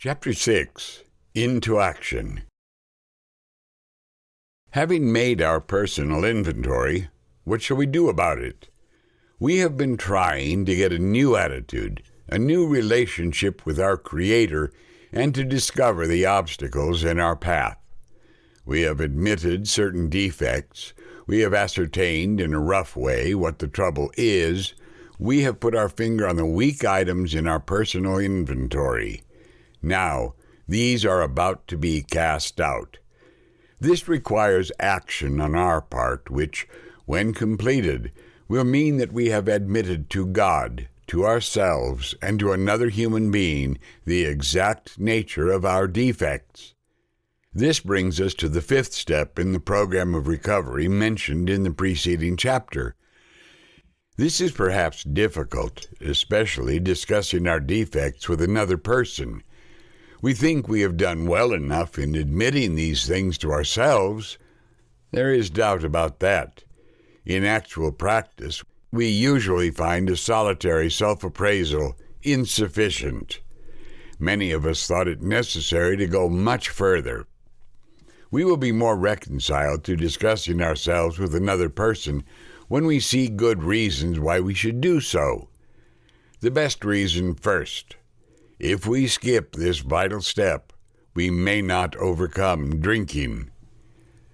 Chapter 6. Into Action. Having made our personal inventory, what shall we do about it? We have been trying to get a new attitude, a new relationship with our Creator, and to discover the obstacles in our path. We have admitted certain defects. We have ascertained in a rough way what the trouble is. We have put our finger on the weak items in our personal inventory. Now, these are about to be cast out. This requires action on our part, which, when completed, will mean that we have admitted to God, to ourselves, and to another human being the exact nature of our defects. This brings us to the fifth step in the program of recovery mentioned in the preceding chapter. This is perhaps difficult, especially discussing our defects with another person. We think we have done well enough in admitting these things to ourselves. There is doubt about that. In actual practice, we usually find a solitary self-appraisal insufficient. Many of us thought it necessary to go much further. We will be more reconciled to discussing ourselves with another person when we see good reasons why we should do so. The best reason first. If we skip this vital step, we may not overcome drinking.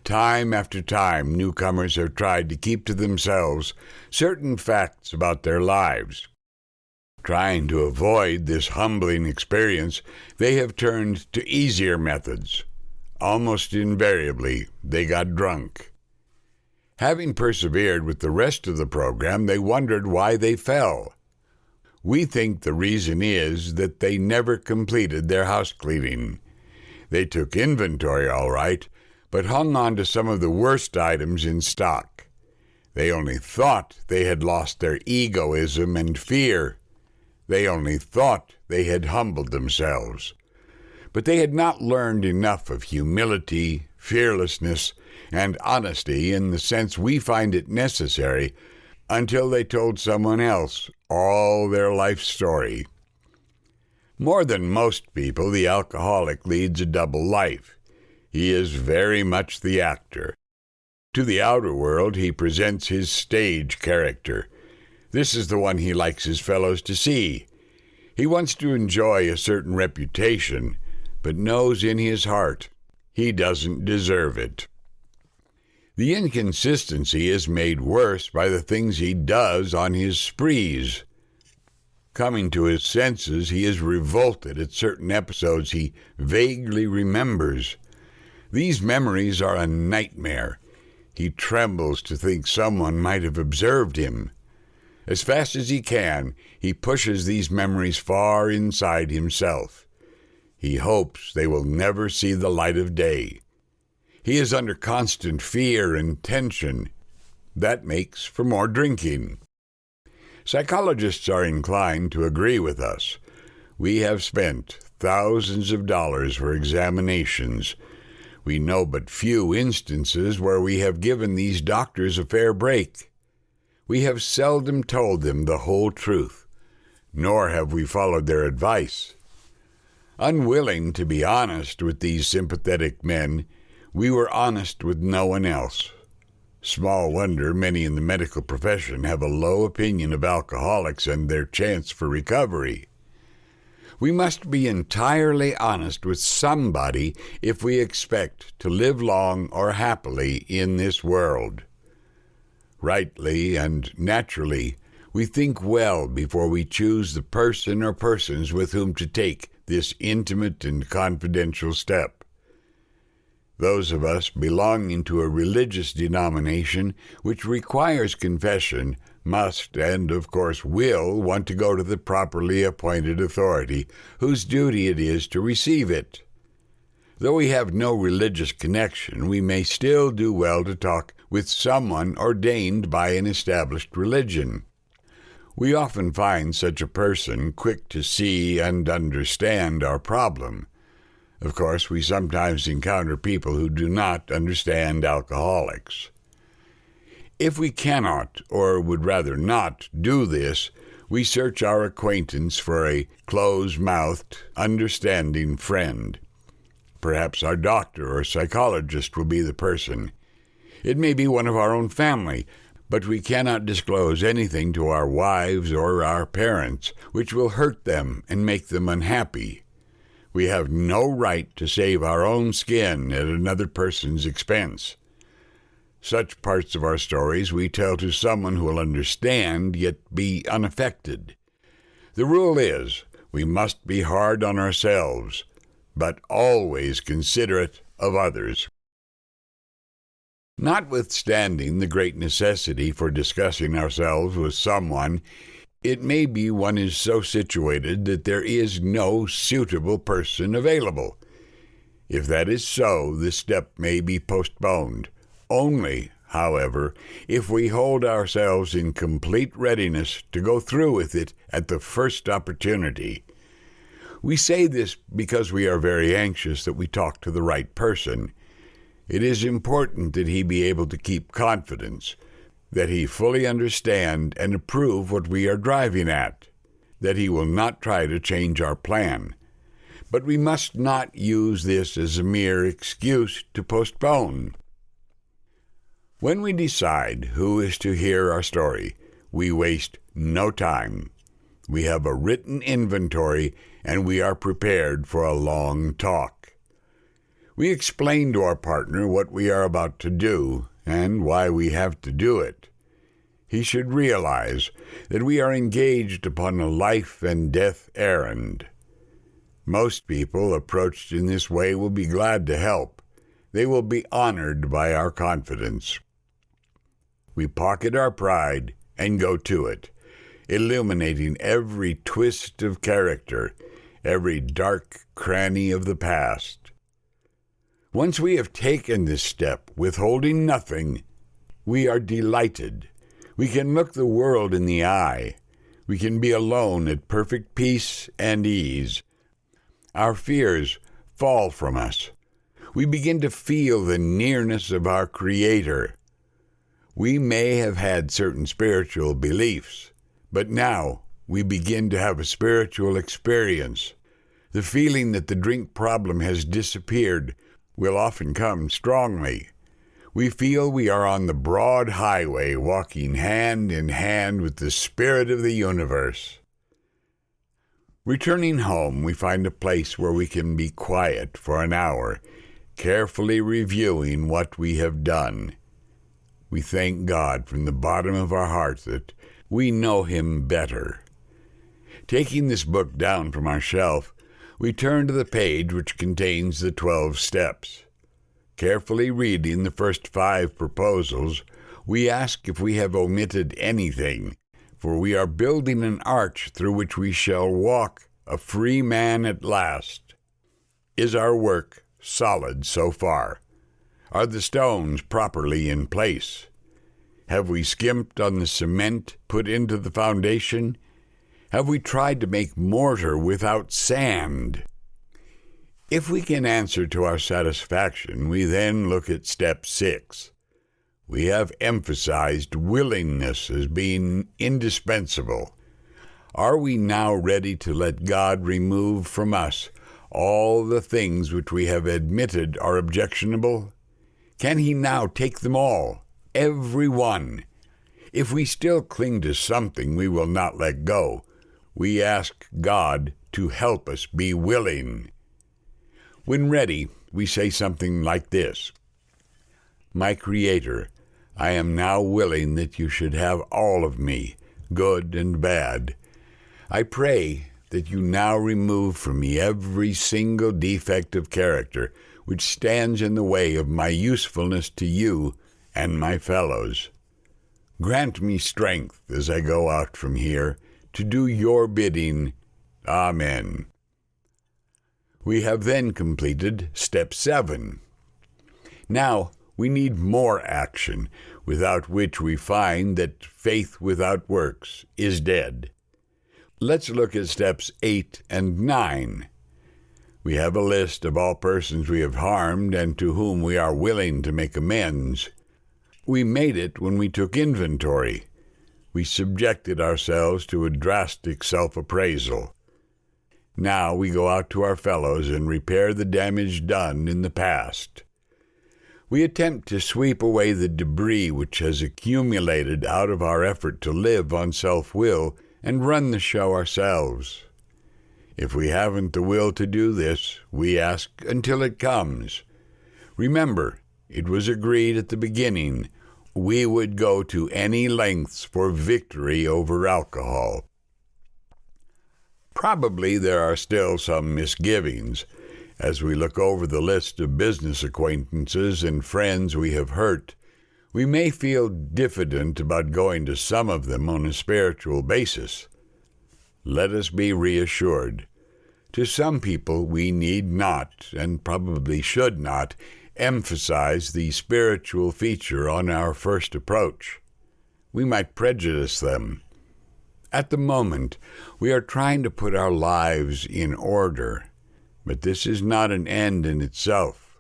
Time after time, newcomers have tried to keep to themselves certain facts about their lives. Trying to avoid this humbling experience, they have turned to easier methods. Almost invariably, they got drunk. Having persevered with the rest of the program, they wondered why they fell. We think the reason is that they never completed their house cleaning. They took inventory all right, but hung on to some of the worst items in stock. They only thought they had lost their egoism and fear. They only thought they had humbled themselves. But they had not learned enough of humility, fearlessness, and honesty in the sense we find it necessary until they told someone else all their life story. More than most people, the alcoholic leads a double life. He is very much the actor. To the outer world, he presents his stage character. This is the one he likes his fellows to see. He wants to enjoy a certain reputation, but knows in his heart he doesn't deserve it. The inconsistency is made worse by the things he does on his sprees. Coming to his senses, he is revolted at certain episodes he vaguely remembers. These memories are a nightmare. He trembles to think someone might have observed him. As fast as he can, he pushes these memories far inside himself. He hopes they will never see the light of day. He is under constant fear and tension. That makes for more drinking. Psychologists are inclined to agree with us. We have spent thousands of dollars for examinations. We know but few instances where we have given these doctors a fair break. We have seldom told them the whole truth, nor have we followed their advice. Unwilling to be honest with these sympathetic men, we were honest with no one else. Small wonder many in the medical profession have a low opinion of alcoholics and their chance for recovery. We must be entirely honest with somebody if we expect to live long or happily in this world. Rightly and naturally, we think well before we choose the person or persons with whom to take this intimate and confidential step. Those of us belonging to a religious denomination which requires confession must, and of course will, want to go to the properly appointed authority, whose duty it is to receive it. Though we have no religious connection, we may still do well to talk with someone ordained by an established religion. We often find such a person quick to see and understand our problem. Of course, we sometimes encounter people who do not understand alcoholics. If we cannot, or would rather not, do this, We search our acquaintance for a close-mouthed, understanding friend. Perhaps our doctor or psychologist will be the person. It may be one of our own family, but we cannot disclose anything to our wives or our parents which will hurt them and make them unhappy. We have no right to save our own skin at another person's expense. Such parts of our stories we tell to someone who will understand, yet be unaffected. The rule is, we must be hard on ourselves, but always considerate of others. Notwithstanding the great necessity for discussing ourselves with someone, it may be one is so situated that there is no suitable person available. If that is so, the step may be postponed. Only, however, if we hold ourselves in complete readiness to go through with it at the first opportunity. We say this because we are very anxious that we talk to the right person. It is important that he be able to keep confidence, that he fully understand and approve what we are driving at, that he will not try to change our plan. But we must not use this as a mere excuse to postpone. When we decide who is to hear our story, we waste no time. We have a written inventory, and we are prepared for a long talk. We explain to our partner what we are about to do and why we have to do it. He should realize that we are engaged upon a life and death errand. Most people approached in this way will be glad to help. They will be honored by our confidence. We pocket our pride and go to it, illuminating every twist of character, every dark cranny of the past. Once we have taken this step, withholding nothing, we are delighted. We can look the world in the eye. We can be alone at perfect peace and ease. Our fears fall from us. We begin to feel the nearness of our Creator. We may have had certain spiritual beliefs, but now we begin to have a spiritual experience. The feeling that the drink problem has disappeared will often come strongly. We feel we are on the broad highway, walking hand in hand with the Spirit of the universe. Returning home, we find a place where we can be quiet for an hour, carefully reviewing what we have done. We thank God from the bottom of our heart that we know Him better. Taking this book down from our shelf, we turn to the page which contains the 12 steps. Carefully reading the first 5 proposals, we ask if we have omitted anything, for we are building an arch through which we shall walk a free man at last. Is our work solid so far? Are the stones properly in place? Have we skimped on the cement put into the foundation? Have we tried to make mortar without sand? If we can answer to our satisfaction, we then look at step 6. We have emphasized willingness as being indispensable. Are we now ready to let God remove from us all the things which we have admitted are objectionable? Can He now take them all, every one? If we still cling to something we will not let go, we ask God to help us be willing. When ready, we say something like this: My Creator, I am now willing that you should have all of me, good and bad. I pray that you now remove from me every single defect of character which stands in the way of my usefulness to you and my fellows. Grant me strength as I go out from here to do your bidding. Amen. We have then completed step 7. Now we need more action, without which we find that faith without works is dead. Let's look at steps 8 and 9. We have a list of all persons we have harmed and to whom we are willing to make amends. We made it when we took inventory. we subjected ourselves to a drastic self-appraisal. Now we go out to our fellows and repair the damage done in the past. We attempt to sweep away the debris which has accumulated out of our effort to live on self-will and run the show ourselves. If we haven't the will to do this, we ask until it comes. Remember, it was agreed at the beginning we would go to any lengths for victory over alcohol. Probably there are still some misgivings. As we look over the list of business acquaintances and friends we have hurt, we may feel diffident about going to some of them on a spiritual basis. Let us be reassured. To some people we need not, and probably should not, emphasize the spiritual feature on our first approach. We might prejudice them. At the moment, we are trying to put our lives in order. But this is not an end in itself.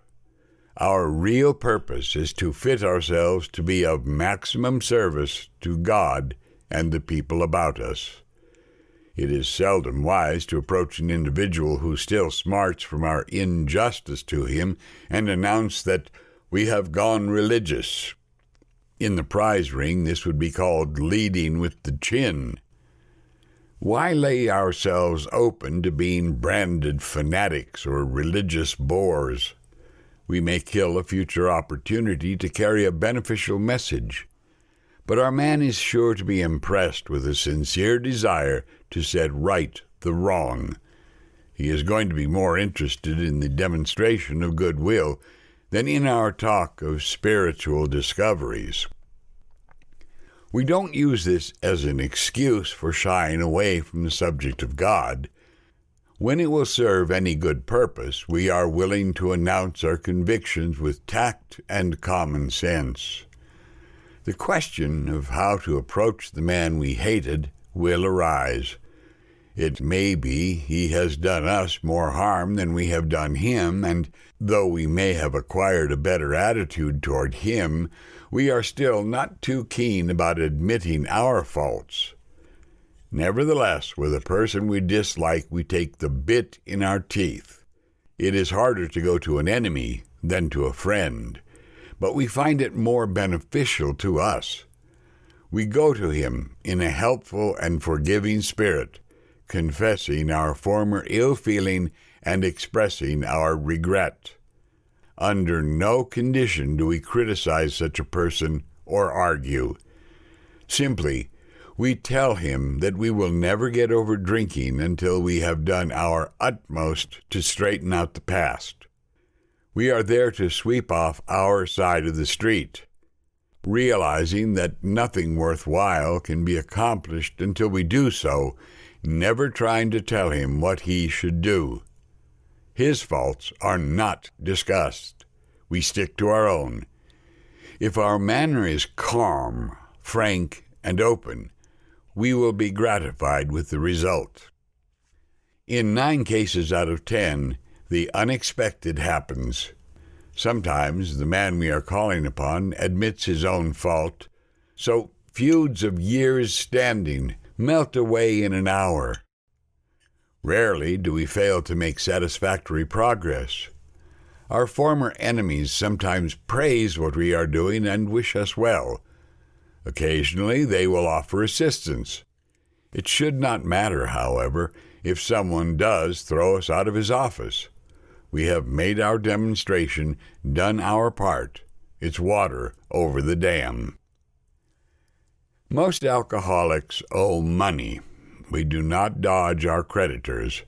Our real purpose is to fit ourselves to be of maximum service to God and the people about us. It is seldom wise to approach an individual who still smarts from our injustice to him and announce that we have gone religious. In the prize ring, this would be called leading with the chin. Why lay ourselves open to being branded fanatics or religious bores? We may kill a future opportunity to carry a beneficial message, but our man is sure to be impressed with a sincere desire to set right the wrong. He is going to be more interested in the demonstration of goodwill than in our talk of spiritual discoveries. We don't use this as an excuse for shying away from the subject of God. When it will serve any good purpose, we are willing to announce our convictions with tact and common sense. The question of how to approach the man we hated will arise. It may be he has done us more harm than we have done him, and though we may have acquired a better attitude toward him, we are still not too keen about admitting our faults. Nevertheless, with a person we dislike, we take the bit in our teeth. It is harder to go to an enemy than to a friend, but we find it more beneficial to us. We go to him in a helpful and forgiving spirit, confessing our former ill feeling and expressing our regret. Under no condition do we criticize such a person or argue. Simply, we tell him that we will never get over drinking until we have done our utmost to straighten out the past. We are there to sweep off our side of the street, realizing that nothing worthwhile can be accomplished until we do so, never trying to tell him what he should do. His faults are not discussed. We stick to our own. If our manner is calm, frank, and open, we will be gratified with the result. In 9 cases out of 10, the unexpected happens. Sometimes the man we are calling upon admits his own fault, so feuds of years' standing melt away in an hour. Rarely do we fail to make satisfactory progress. Our former enemies sometimes praise what we are doing and wish us well. Occasionally they will offer assistance. It should not matter, however, if someone does throw us out of his office. We have made our demonstration, done our part. It's water over the dam. Most alcoholics owe money. We do not dodge our creditors.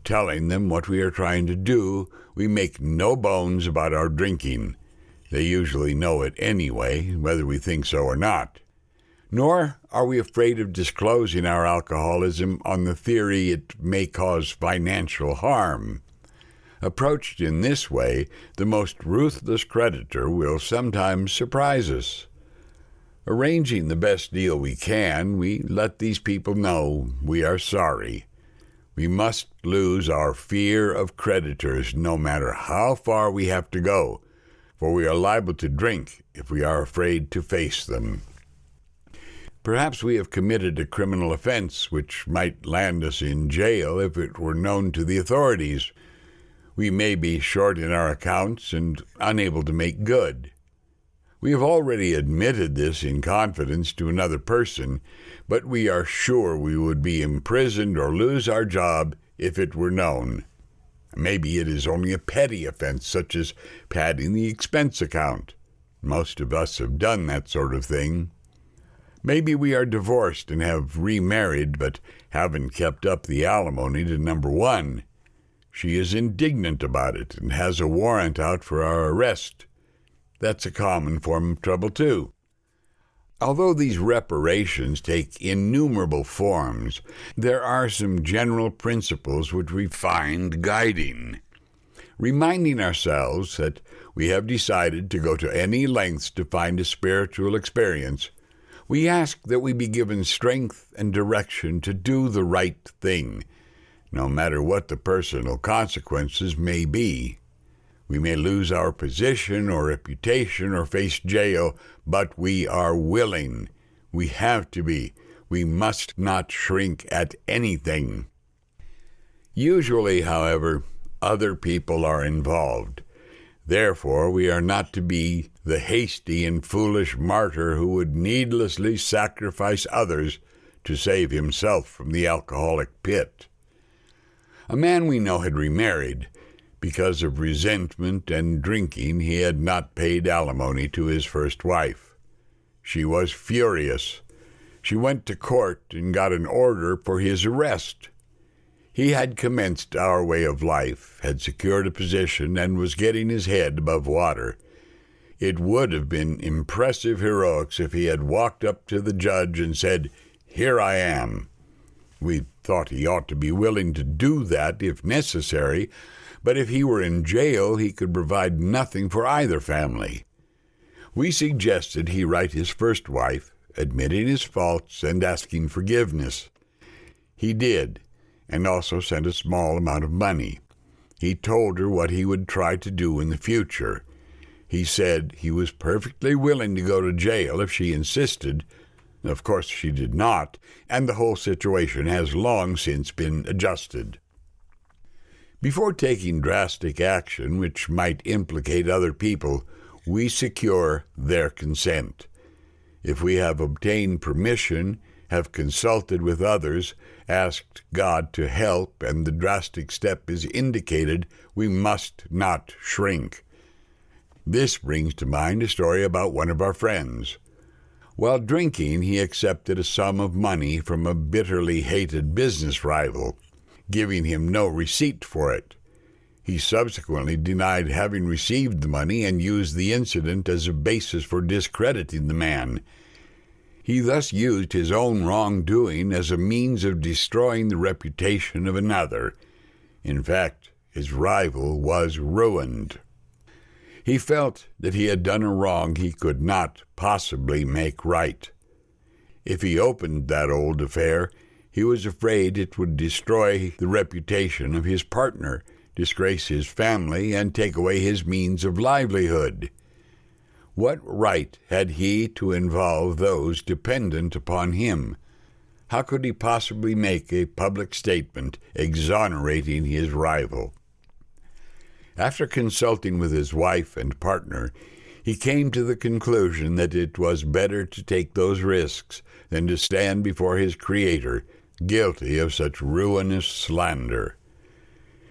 Telling them what we are trying to do, we make no bones about our drinking. They usually know it anyway, whether we think so or not. Nor are we afraid of disclosing our alcoholism on the theory it may cause financial harm. Approached in this way, the most ruthless creditor will sometimes surprise us. Arranging the best deal we can, we let these people know we are sorry. We must lose our fear of creditors no matter how far we have to go, for we are liable to drink if we are afraid to face them. Perhaps we have committed a criminal offense which might land us in jail if it were known to the authorities. We may be short in our accounts and unable to make good. We have already admitted this in confidence to another person, but we are sure we would be imprisoned or lose our job if it were known. Maybe it is only a petty offense, such as padding the expense account. Most of us have done that sort of thing. Maybe we are divorced and have remarried, but haven't kept up the alimony to number one. She is indignant about it and has a warrant out for our arrest. That's a common form of trouble, too. Although these reparations take innumerable forms, there are some general principles which we find guiding. Reminding ourselves that we have decided to go to any lengths to find a spiritual experience, we ask that we be given strength and direction to do the right thing, no matter what the personal consequences may be. We may lose our position or reputation or face jail, but we are willing. We have to be. We must not shrink at anything. Usually, however, other people are involved. Therefore, we are not to be the hasty and foolish martyr who would needlessly sacrifice others to save himself from the alcoholic pit. A man we know had remarried. Because of resentment and drinking, he had not paid alimony to his first wife. She was furious. She went to court and got an order for his arrest. He had commenced our way of life, had secured a position, and was getting his head above water. It would have been impressive heroics if he had walked up to the judge and said, "Here I am." We thought he ought to be willing to do that if necessary, but if he were in jail, he could provide nothing for either family. We suggested he write his first wife, admitting his faults and asking forgiveness. He did, and also sent a small amount of money. He told her what he would try to do in the future. He said he was perfectly willing to go to jail if she insisted. Of course, she did not, and the whole situation has long since been adjusted. Before taking drastic action which might implicate other people, we secure their consent. If we have obtained permission, have consulted with others, asked God to help, and the drastic step is indicated, we must not shrink. This brings to mind a story about one of our friends. While drinking, he accepted a sum of money from a bitterly hated business rival, giving him no receipt for it. He subsequently denied having received the money and used the incident as a basis for discrediting the man. He thus used his own wrongdoing as a means of destroying the reputation of another. In fact, his rival was ruined. He felt that he had done a wrong he could not possibly make right. If he opened that old affair, he was afraid it would destroy the reputation of his partner, disgrace his family, and take away his means of livelihood. What right had he to involve those dependent upon him? How could he possibly make a public statement exonerating his rival? After consulting with his wife and partner, he came to the conclusion that it was better to take those risks than to stand before his Creator guilty of such ruinous slander.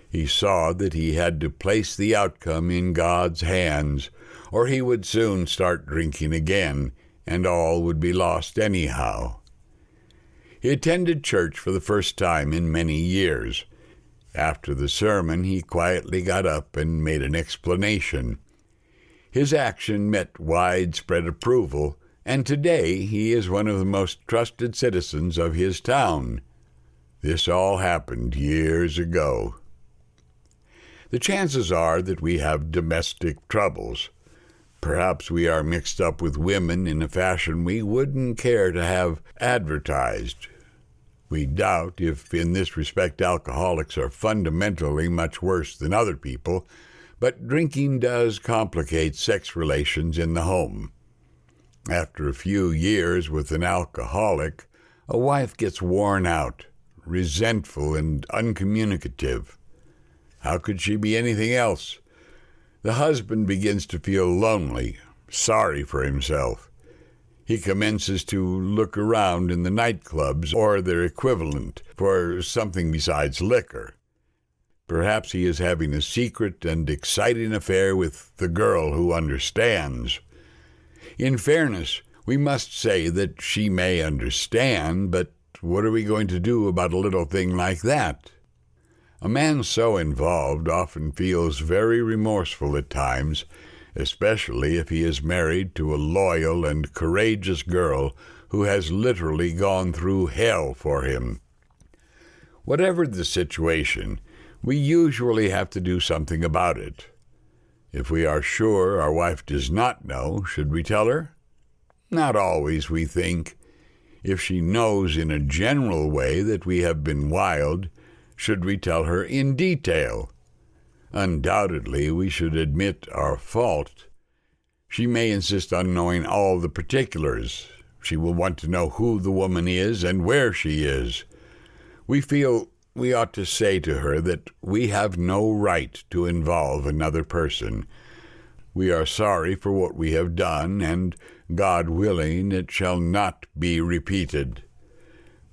He saw that he had to place the outcome in God's hands, or he would soon start drinking again, and all would be lost anyhow. He attended church for the first time in many years. After the sermon, he quietly got up and made an explanation. His action met widespread approval, and today he is one of the most trusted citizens of his town. This all happened years ago. The chances are that we have domestic troubles. Perhaps we are mixed up with women in a fashion we wouldn't care to have advertised. We doubt if in this respect alcoholics are fundamentally much worse than other people, but drinking does complicate sex relations in the home. After a few years with an alcoholic, a wife gets worn out, resentful, and uncommunicative. How could she be anything else? The husband begins to feel lonely, sorry for himself. He commences to look around in the nightclubs or their equivalent for something besides liquor. Perhaps he is having a secret and exciting affair with the girl who understands. In fairness, we must say that she may understand, but what are we going to do about a little thing like that? A man so involved often feels very remorseful at times, especially if he is married to a loyal and courageous girl who has literally gone through hell for him. Whatever the situation, we usually have to do something about it. If we are sure our wife does not know, should we tell her? Not always, we think. If she knows in a general way that we have been wild, should we tell her in detail? Undoubtedly, we should admit our fault. She may insist on knowing all the particulars. She will want to know who the woman is and where she is. We feel we ought to say to her that we have no right to involve another person. We are sorry for what we have done, and, God willing, it shall not be repeated.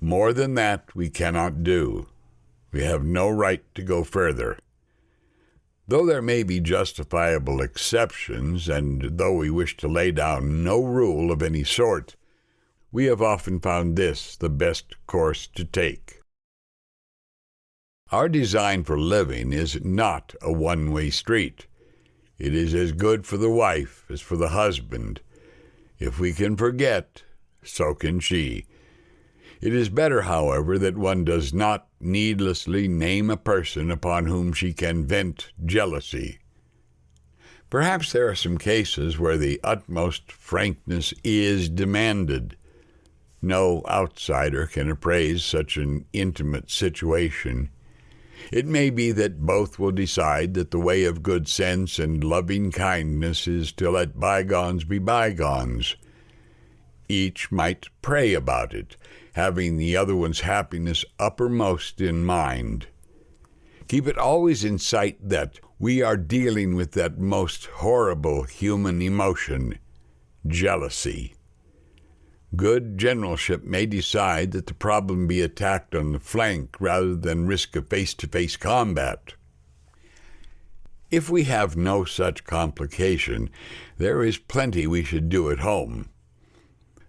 More than that we cannot do. We have no right to go further. Though there may be justifiable exceptions, and though we wish to lay down no rule of any sort, we have often found this the best course to take. Our design for living is not a one-way street. It is as good for the wife as for the husband. If we can forget, so can she. It is better, however, that one does not needlessly name a person upon whom she can vent jealousy. Perhaps there are some cases where the utmost frankness is demanded. No outsider can appraise such an intimate situation. It may be that both will decide that the way of good sense and loving kindness is to let bygones be bygones. Each might pray about it, having the other one's happiness uppermost in mind. Keep it always in sight that we are dealing with that most horrible human emotion, jealousy. Good generalship may decide that the problem be attacked on the flank rather than risk a face-to-face combat. If we have no such complication, there is plenty we should do at home.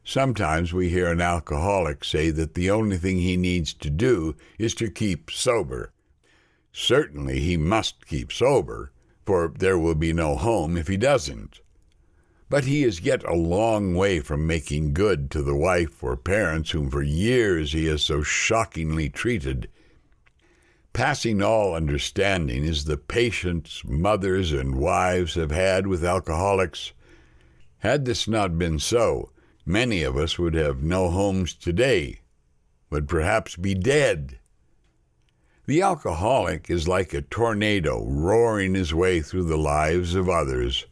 Sometimes we hear an alcoholic say that the only thing he needs to do is to keep sober. Certainly he must keep sober, for there will be no home if he doesn't. But he is yet a long way from making good to the wife or parents whom for years he has so shockingly treated. Passing all understanding is the patience mothers and wives have had with alcoholics. Had this not been so, many of us would have no homes today, would perhaps be dead. The alcoholic is like a tornado roaring his way through the lives of others.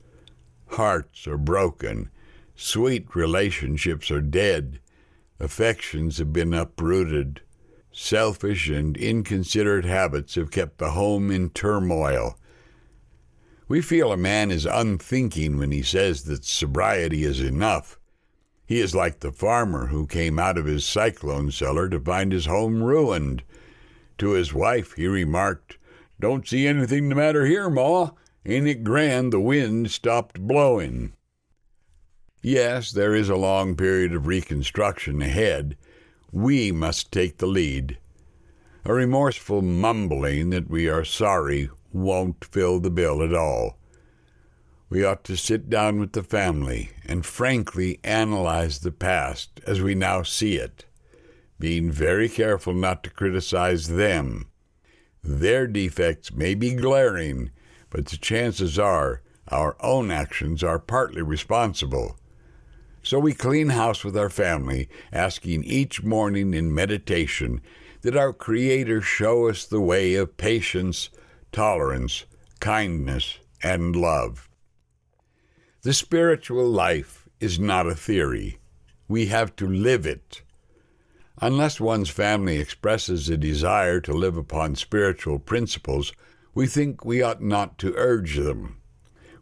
Hearts are broken, sweet relationships are dead, affections have been uprooted, selfish and inconsiderate habits have kept the home in turmoil. We feel a man is unthinking when he says that sobriety is enough. He is like the farmer who came out of his cyclone cellar to find his home ruined. To his wife he remarked, "Don't see anything the matter here, Ma. Ain't it grand the wind stopped blowing?" Yes, there is a long period of reconstruction ahead. We must take the lead. A remorseful mumbling that we are sorry won't fill the bill at all. We ought to sit down with the family and frankly analyze the past as we now see it, being very careful not to criticize them. Their defects may be glaring, but the chances are our own actions are partly responsible. So we clean house with our family, asking each morning in meditation that our Creator show us the way of patience, tolerance, kindness, and love. The spiritual life is not a theory. We have to live it. Unless one's family expresses a desire to live upon spiritual principles, we think we ought not to urge them.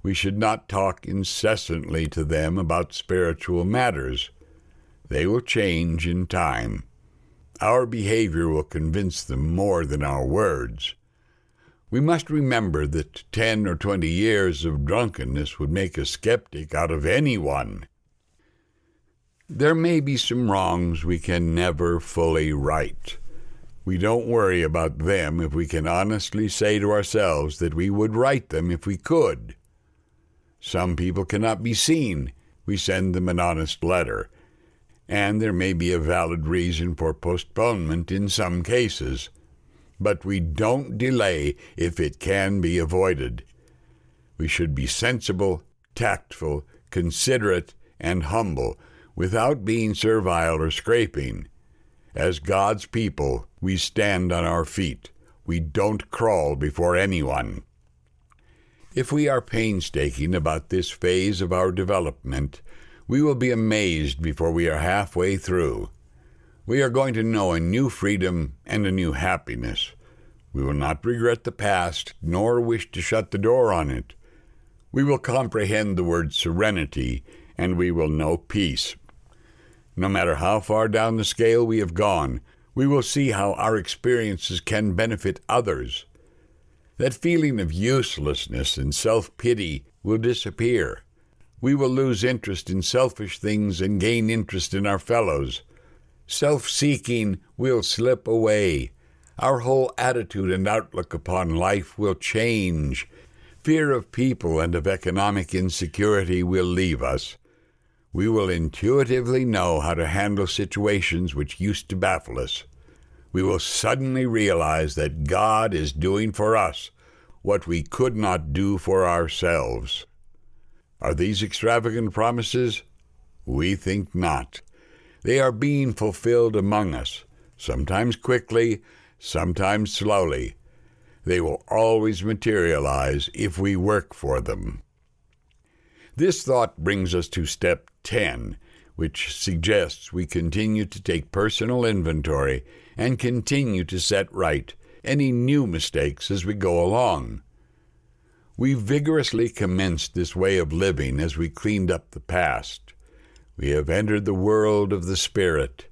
We should not talk incessantly to them about spiritual matters. They will change in time. Our behavior will convince them more than our words. We must remember that 10 or 20 years of drunkenness would make a skeptic out of anyone. There may be some wrongs we can never fully right. We don't worry about them if we can honestly say to ourselves that we would right them if we could. Some people cannot be seen. We send them an honest letter. And there may be a valid reason for postponement in some cases. But we don't delay if it can be avoided. We should be sensible, tactful, considerate, and humble, without being servile or scraping. As God's people, we stand on our feet. We don't crawl before anyone. If we are painstaking about this phase of our development, we will be amazed before we are halfway through. We are going to know a new freedom and a new happiness. We will not regret the past, nor wish to shut the door on it. We will comprehend the word serenity, and we will know peace. No matter how far down the scale we have gone, we will see how our experiences can benefit others. That feeling of uselessness and self-pity will disappear. We will lose interest in selfish things and gain interest in our fellows. Self-seeking will slip away. Our whole attitude and outlook upon life will change. Fear of people and of economic insecurity will leave us. We will intuitively know how to handle situations which used to baffle us. We will suddenly realize that God is doing for us what we could not do for ourselves. Are these extravagant promises? We think not. They are being fulfilled among us, sometimes quickly, sometimes slowly. They will always materialize if we work for them. This thought brings us to step 10, which suggests we continue to take personal inventory and continue to set right any new mistakes as we go along. We vigorously commenced this way of living as we cleaned up the past. We have entered the world of the Spirit.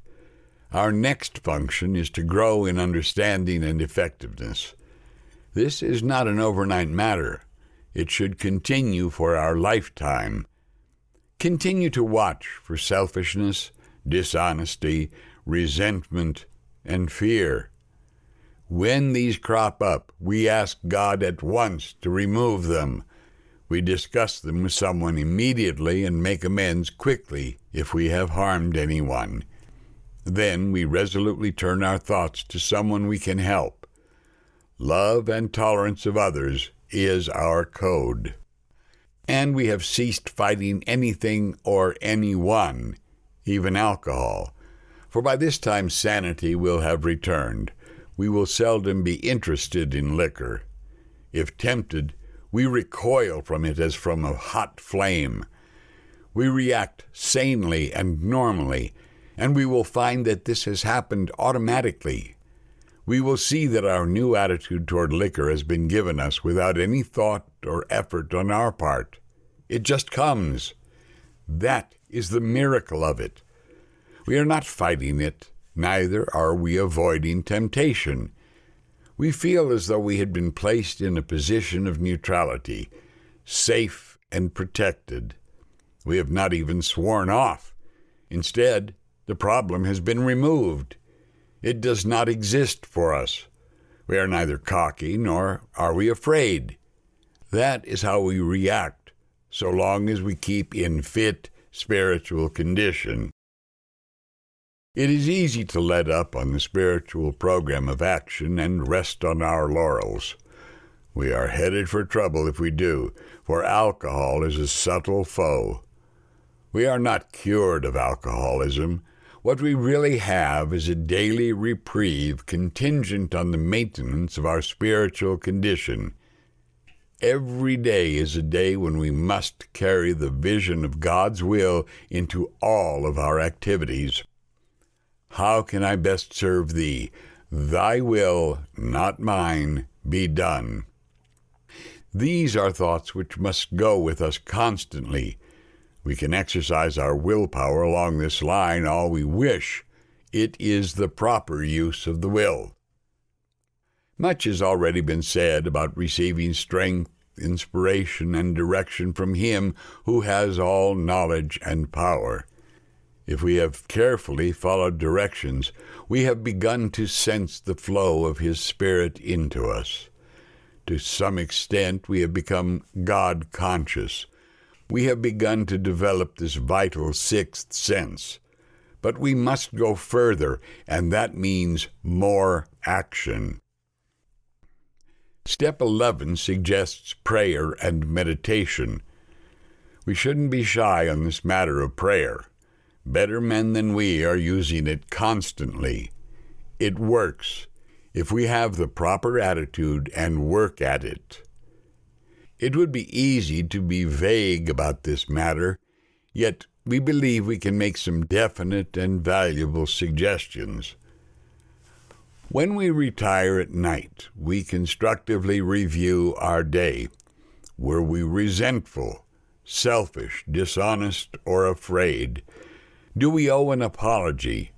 Our next function is to grow in understanding and effectiveness. This is not an overnight matter. It should continue for our lifetime. Continue to watch for selfishness, dishonesty, resentment, and fear. When these crop up, we ask God at once to remove them. We discuss them with someone immediately and make amends quickly if we have harmed anyone. Then we resolutely turn our thoughts to someone we can help. Love and tolerance of others is our code. And we have ceased fighting anything or anyone, even alcohol. For by this time sanity will have returned. We will seldom be interested in liquor. If tempted, we recoil from it as from a hot flame. We react sanely and normally, and we will find that this has happened automatically. We will see that our new attitude toward liquor has been given us without any thought or effort on our part. It just comes. That is the miracle of it. We are not fighting it, neither are we avoiding temptation. We feel as though we had been placed in a position of neutrality, safe and protected. We have not even sworn off. Instead, the problem has been removed. It does not exist for us. We are neither cocky nor are we afraid. That is how we react, so long as we keep in fit spiritual condition. It is easy to let up on the spiritual program of action and rest on our laurels. We are headed for trouble if we do, for alcohol is a subtle foe. We are not cured of alcoholism. What we really have is a daily reprieve contingent on the maintenance of our spiritual condition. Every day is a day when we must carry the vision of God's will into all of our activities. How can I best serve Thee? Thy will, not mine, be done. These are thoughts which must go with us constantly. We can exercise our willpower along this line all we wish. It is the proper use of the will. Much has already been said about receiving strength, inspiration, and direction from Him who has all knowledge and power. If we have carefully followed directions, we have begun to sense the flow of His Spirit into us. To some extent, we have become God-conscious. We have begun to develop this vital sixth sense. But we must go further, and that means more action. Step 11 suggests prayer and meditation. We shouldn't be shy on this matter of prayer. Better men than we are using it constantly. It works if we have the proper attitude and work at it. It would be easy to be vague about this matter, yet we believe we can make some definite and valuable suggestions. When we retire at night, we constructively review our day. Were we resentful, selfish, dishonest, or afraid? Do we owe an apology?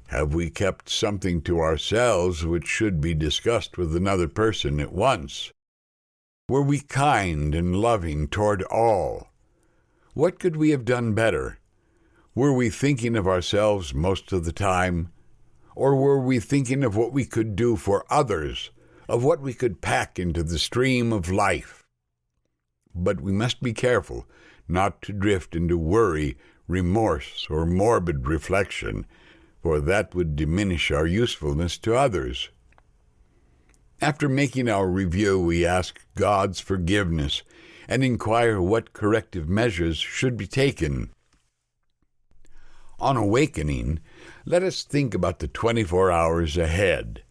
Have we kept something to ourselves which should be discussed with another person at once? Were we kind and loving toward all? What could we have done better? Were we thinking of ourselves most of the time? Or were we thinking of what we could do for others, of what we could pack into the stream of life? But we must be careful not to drift into worry, remorse, or morbid reflection, for that would diminish our usefulness to others. After making our review, we ask God's forgiveness and inquire what corrective measures should be taken. On awakening, let us think about the 24 hours ahead.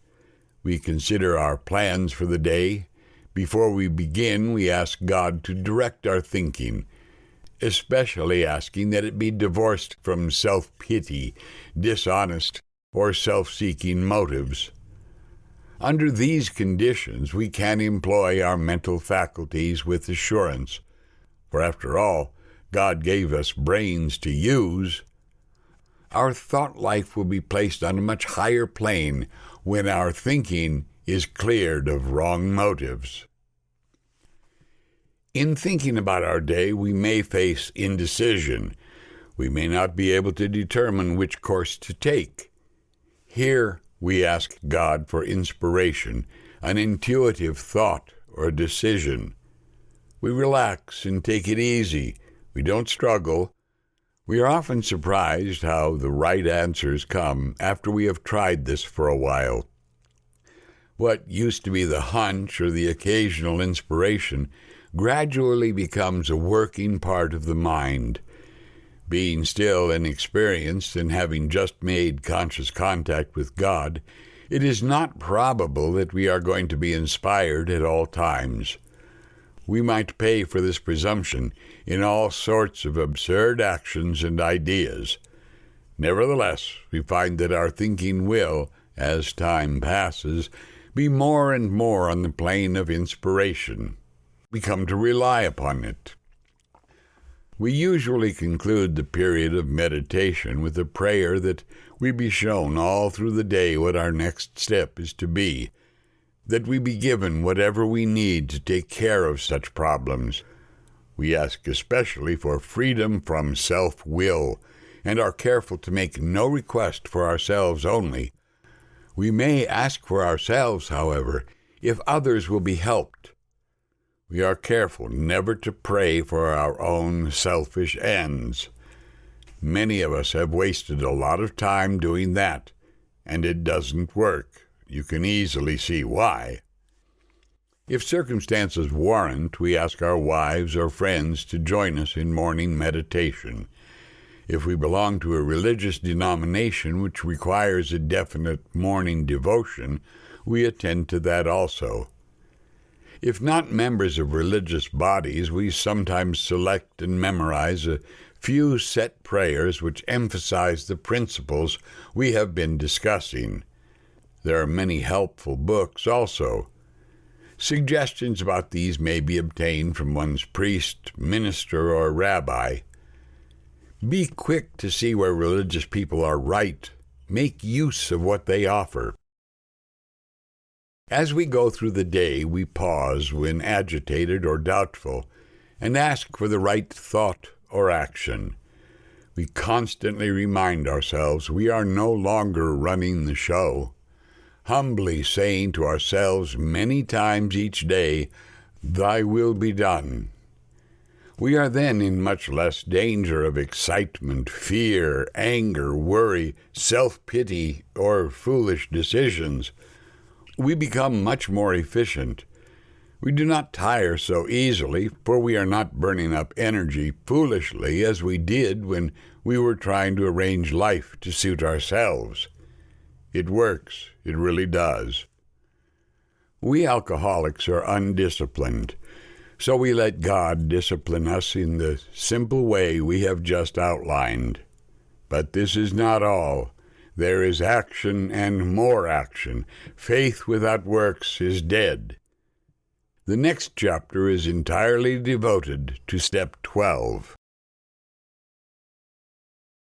We consider our plans for the day. Before we begin, we ask God to direct our thinking, especially asking that it be divorced from self-pity, dishonest, or self-seeking motives. Under these conditions, we can employ our mental faculties with assurance, for after all, God gave us brains to use. Our thought life will be placed on a much higher plane when our thinking is cleared of wrong motives. In thinking about our day, we may face indecision. We may not be able to determine which course to take. Here, we ask God for inspiration, an intuitive thought or decision. We relax and take it easy. We don't struggle. We are often surprised how the right answers come after we have tried this for a while. What used to be the hunch or the occasional inspiration gradually becomes a working part of the mind. Being still inexperienced and having just made conscious contact with God, it is not probable that we are going to be inspired at all times. We might pay for this presumption in all sorts of absurd actions and ideas. Nevertheless, we find that our thinking will, as time passes, be more and more on the plane of inspiration. We come to rely upon it. We usually conclude the period of meditation with a prayer that we be shown all through the day what our next step is to be, that we be given whatever we need to take care of such problems. We ask especially for freedom from self-will, and are careful to make no request for ourselves only. We may ask for ourselves, however, if others will be helped. We are careful never to pray for our own selfish ends. Many of us have wasted a lot of time doing that, and it doesn't work. You can easily see why. If circumstances warrant, we ask our wives or friends to join us in morning meditation. If we belong to a religious denomination which requires a definite morning devotion, we attend to that also. If not members of religious bodies, we sometimes select and memorize a few set prayers which emphasize the principles we have been discussing. There are many helpful books also. Suggestions about these may be obtained from one's priest, minister, or rabbi. Be quick to see where religious people are right. Make use of what they offer. As we go through the day, we pause when agitated or doubtful and ask for the right thought or action. We constantly remind ourselves we are no longer running the show, humbly saying to ourselves many times each day, "Thy will be done." We are then in much less danger of excitement, fear, anger, worry, self-pity, or foolish decisions. We become much more efficient. We do not tire so easily, for we are not burning up energy foolishly as we did when we were trying to arrange life to suit ourselves. It works. It really does. We alcoholics are undisciplined, so we let God discipline us in the simple way we have just outlined. But this is not all. There is action and more action. Faith without works is dead. The next chapter is entirely devoted to step 12.